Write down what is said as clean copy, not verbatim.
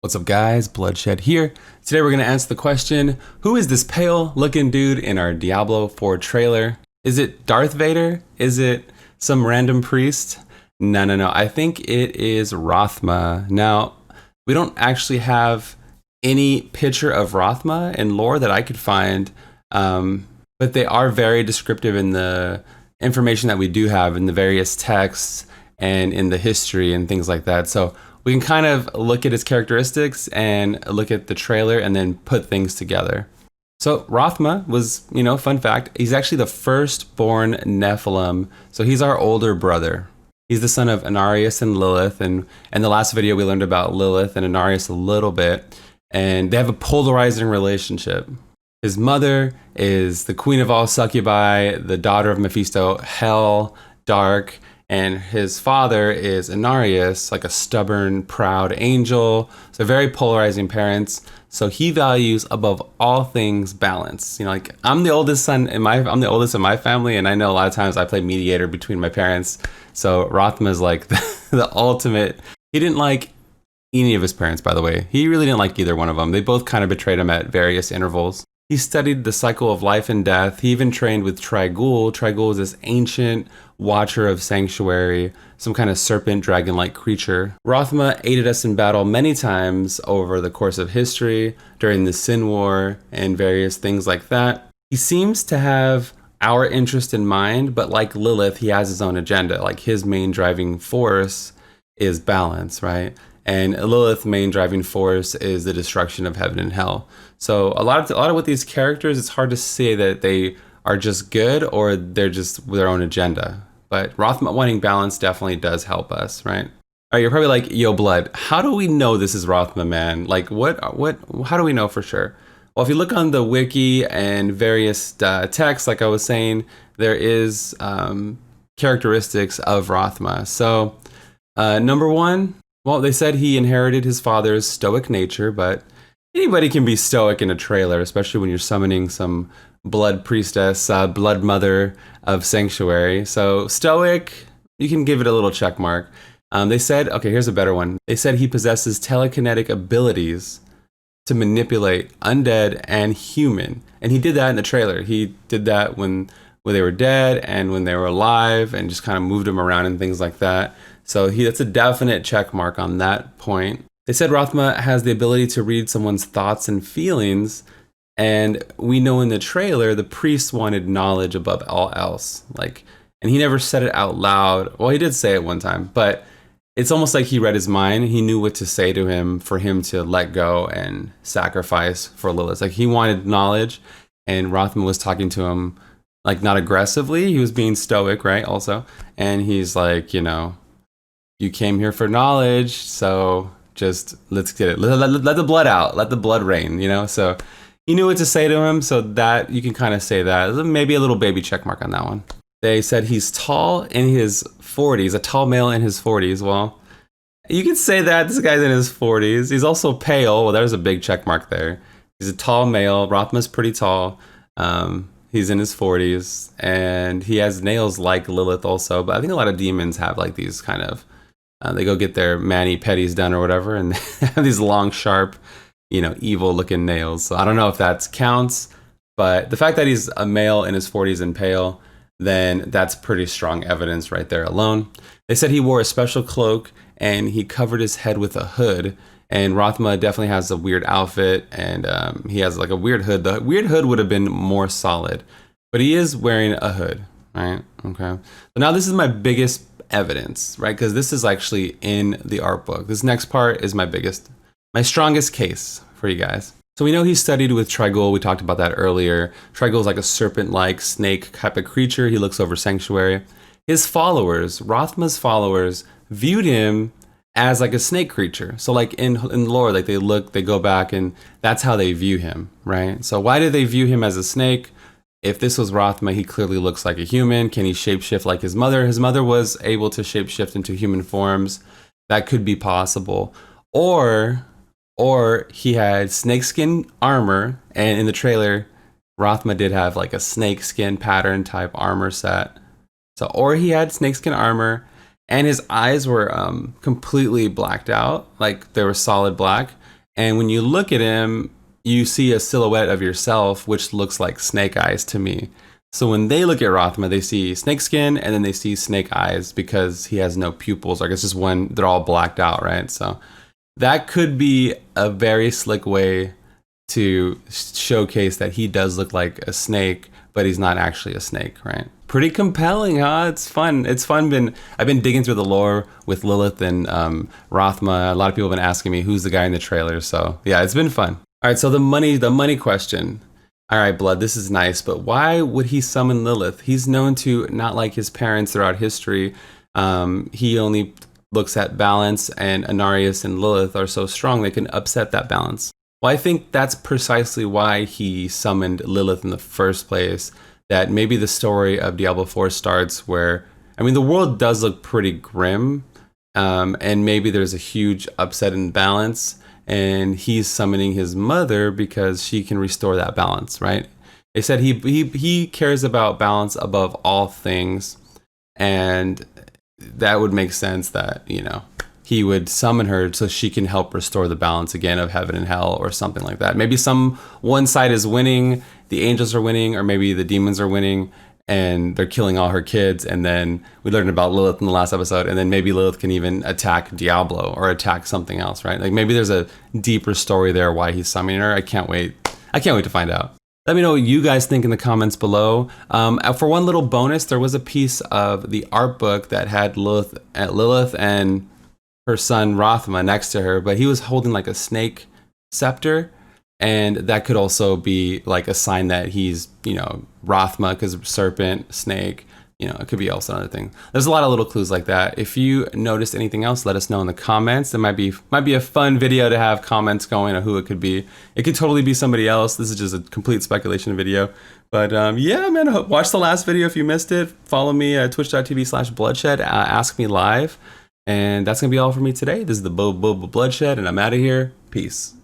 What's up guys, Bloodshed here. Today we're going to answer the question, who is this pale looking dude in our Diablo 4 trailer? Is it Darth Vader? Is it some random priest? No. I think it is Rathma. Now, we don't actually have any picture of Rathma in lore that I could find, but they are very descriptive in the information that we do have in the various texts and in the history and things like that. So we can kind of look at his characteristics and look at the trailer and then put things together. So Rathma was, fun fact, he's actually the firstborn Nephilim. So he's our older brother. He's the son of Inarius and Lilith. And in the last video, we learned about Lilith and Inarius a little bit. And they have a polarizing relationship. His mother is the queen of all succubi, the daughter of Mephisto, Hell, Dark. And his father is Inarius, like a stubborn, proud angel. So very polarizing parents. So he values above all things balance. I'm the oldest son I'm the oldest in my family, and I know a lot of times I play mediator between my parents. So Rathma is like the ultimate. He didn't like any of his parents, by the way. He really didn't like either one of them. They both kind of betrayed him at various intervals. He studied the cycle of life and death. He even trained with Traigul. Traigul is this ancient watcher of sanctuary, some kind of serpent dragon-like creature. Rathma aided us in battle many times over the course of history, during the Sin War and various things like that. He seems to have our interest in mind, but like Lilith, he has his own agenda. Like his main driving force is balance, right? And Lilith's main driving force is the destruction of heaven and hell. So a lot of with these characters, it's hard to say that they are just good or they're just their own agenda. But Rathma wanting balance definitely does help us, right? All right, you're probably like, yo, Blood, how do we know this is Rathma, man? Like, how do we know for sure? Well, if you look on the wiki and various texts, like I was saying, there is characteristics of Rathma. So number one, well, they said he inherited his father's stoic nature, but anybody can be stoic in a trailer, especially when you're summoning some blood priestess, blood mother of sanctuary. So stoic, you can give it a little check mark. They said, okay, here's a better one. They said he possesses telekinetic abilities to manipulate undead and human. And he did that in the trailer. He did that when they were dead and when they were alive, and just kind of moved them around and things like that. So that's a definite check mark on that point. They said Rathma has the ability to read someone's thoughts and feelings, and we know in the trailer the priest wanted knowledge above all else. And he never said it out loud. Well, he did say it one time, but it's almost like he read his mind. He knew what to say to him for him to let go and sacrifice for Lilith. Like he wanted knowledge, and Rathma was talking to him, like not aggressively. He was being stoic, right? Also, and he's like, you came here for knowledge, so just let's get it. Let the blood out. Let the blood rain, So he knew what to say to him, so that you can kind of say that. Maybe a little baby check mark on that one. They said he's tall in his 40s, a tall male in his 40s. Well, you could say that. This guy's in his 40s. He's also pale. Well, there's a big check mark there. He's a tall male. Rathma's pretty tall. He's in his 40s, and he has nails like Lilith also. But I think a lot of demons have like these kind of, they go get their mani-pedis done or whatever, and they have these long, sharp, evil-looking nails. So I don't know if that counts, but the fact that he's a male in his 40s and pale, then that's pretty strong evidence right there alone. They said he wore a special cloak, and he covered his head with a hood, and Rathma definitely has a weird outfit, and he has like a weird hood. The weird hood would have been more solid, but he is wearing a hood, right? Okay. So now this is my biggest evidence, right? Because this is actually in the art book. This next part is my strongest case for you guys. So we know he studied with Traigul. We talked about that earlier. Traigul is like a serpent-like snake type of creature. He looks over sanctuary. His followers, Rathma's followers, viewed him as like a snake creature. So like in lore, like they go back, and that's how they view him, right? So why did they view him as a snake? If this was Rathma, he clearly looks like a human. Can he shapeshift like his mother? His mother was able to shapeshift into human forms. That could be possible. Or he had snakeskin armor, and in the trailer, Rathma did have like a snakeskin pattern type armor set. So, or he had snakeskin armor, and his eyes were completely blacked out, like they were solid black. And when you look at him, you see a silhouette of yourself, which looks like snake eyes to me. So when they look at Rathma, they see snake skin and then they see snake eyes because he has no pupils. Like it's just one, they're all blacked out, right? So that could be a very slick way to showcase that he does look like a snake, but he's not actually a snake, right? Pretty compelling, huh? It's fun. It's fun. I've been digging through the lore with Lilith and Rathma. A lot of people have been asking me who's the guy in the trailer. So yeah, it's been fun. All right, so the money question. All right, Blood, this is nice, but why would he summon Lilith? He's known to not like his parents throughout history. He only looks at balance, and Anarius and Lilith are so strong they can upset that balance. Well, I think that's precisely why he summoned Lilith in the first place, that maybe the story of Diablo 4 starts where, I mean, the world does look pretty grim, and maybe there's a huge upset in balance, and he's summoning his mother because she can restore that balance, right? They said he cares about balance above all things, and that would make sense that, you know, he would summon her so she can help restore the balance again of heaven and hell or something like that. Maybe one side is winning, the angels are winning, or maybe the demons are winning and they're killing all her kids. And then we learned about Lilith in the last episode, and then maybe Lilith can even attack Diablo or attack something else, right? Like maybe there's a deeper story there why he's summoning her. I can't wait to find out. Let me know what you guys think in the comments below. For one little bonus, there was a piece of the art book that had Lilith and her son Rathma next to her, but he was holding like a snake scepter, and that could also be like a sign that he's, you know, Rathma, because serpent, snake, you know, it could be also another thing. There's a lot of little clues like that. If you noticed anything else, let us know in the comments. It might be a fun video to have comments going on who it could be. It could totally be somebody else. This is just a complete speculation video. But yeah, man, watch the last video if you missed it. Follow me at twitch.tv/bloodshed. Ask me live. And that's going to be all for me today. This is the Bloodshed, and I'm out of here. Peace.